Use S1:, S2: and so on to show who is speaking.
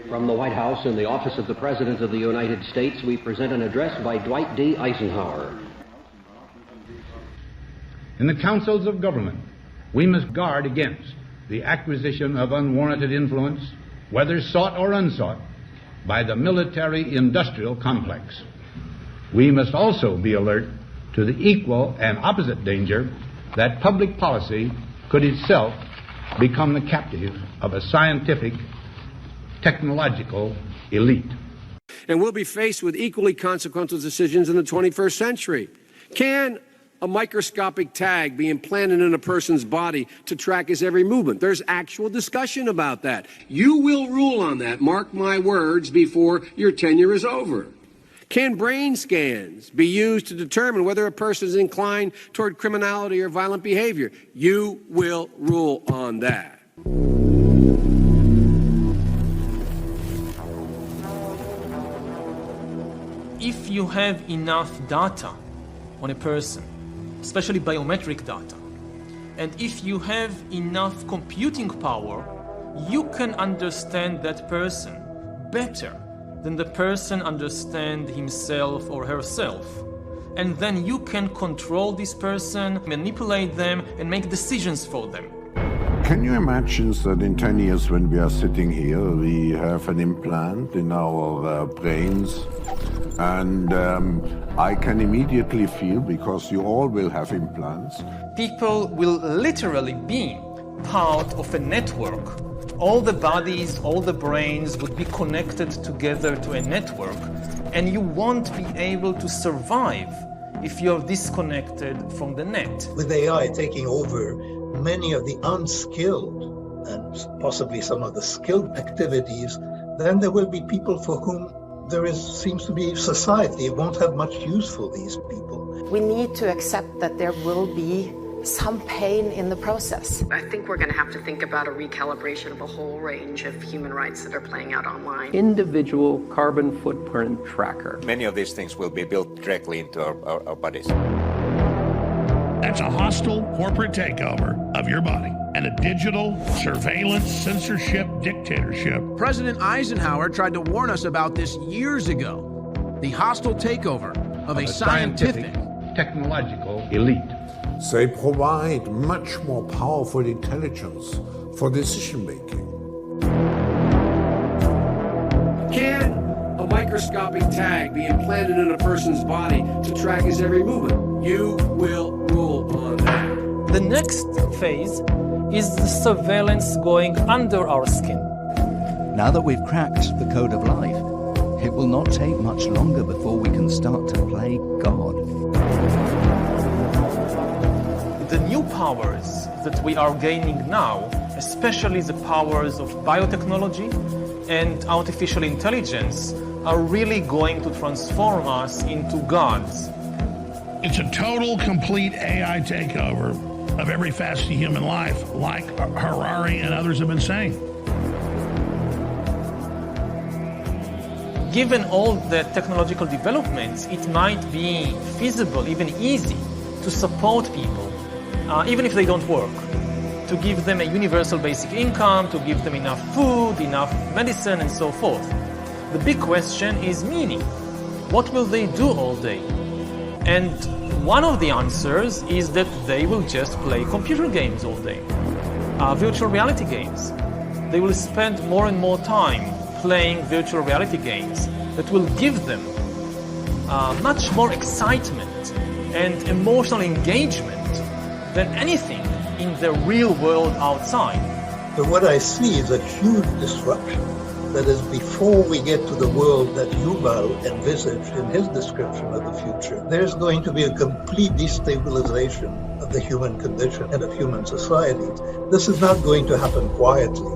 S1: From the White House in the office of the President of the United States, we present an address by Dwight D. Eisenhower.
S2: In the councils of government, we must guard against the acquisition of unwarranted influence, whether sought or unsought, by the military-industrial complex. We must also be alert to the equal and opposite danger that public policy could itself become the captive of a scientific, technological elite.
S3: And we'll be faced with equally consequential decisions in the 21st century. Can a microscopic tag be implanted in a person's body to track his every movement? There's actual discussion about that. You will rule on that, mark my words, before your tenure is over. Can brain scans be used to determine whether a person is inclined toward criminality or violent behavior? You will rule on that.
S4: If you have enough data on a person, especially biometric data, and if you have enough computing power, you can understand that person better than the person understands himself or herself. And then you can control this person, manipulate them, and make decisions for them.
S5: Can you imagine that in 10 years when we are sitting here, we have an implant in our brains, and I can immediately feel, because you all will have implants.
S4: People will literally be part of a network. All the bodies, all the brains would be connected together to a network, and you won't be able to survive if you're disconnected from the net.
S6: With AI taking over many of the unskilled and possibly some of the skilled activities, then there will be people for whom seems to be society. It won't have much use for these people.
S7: We need to accept that there will be some pain in the process.
S8: I think we're going to have to think about a recalibration of a whole range of human rights that are playing out online.
S1: Individual carbon footprint tracker.
S9: Many of these things will be built directly into our bodies.
S10: That's a hostile corporate takeover of your body and a digital surveillance censorship dictatorship.
S11: President Eisenhower tried to warn us about this years ago. The hostile takeover of a scientific,
S2: technological elite.
S5: They provide much more powerful intelligence for decision making.
S3: Can a microscopic tag be implanted in a person's body to track his every movement? You will rule on that.
S4: The next phase is the surveillance going under our skin.
S12: Now that we've cracked the code of life, it will not take much longer before we can start to play God.
S4: The new powers that we are gaining now, especially the powers of biotechnology and artificial intelligence, are really going to transform us into gods.
S10: It's a total, complete AI takeover of every facet of human life, like Harari and others have been saying.
S4: Given all the technological developments, it might be feasible, even easy, to support people, even if they don't work, to give them a universal basic income, to give them enough food, enough medicine, and so forth. The big question is meaning. What will they do all day? And one of the answers is that they will just play computer games all day, virtual reality games. They will spend more and more time playing virtual reality games that will give them much more excitement and emotional engagement than anything in the real world outside.
S6: But what I see is a huge disruption. That is, before we get to the world that Yuval envisaged in his description of the future, there's going to be a complete destabilization of the human condition and of human society. This is not going to happen quietly.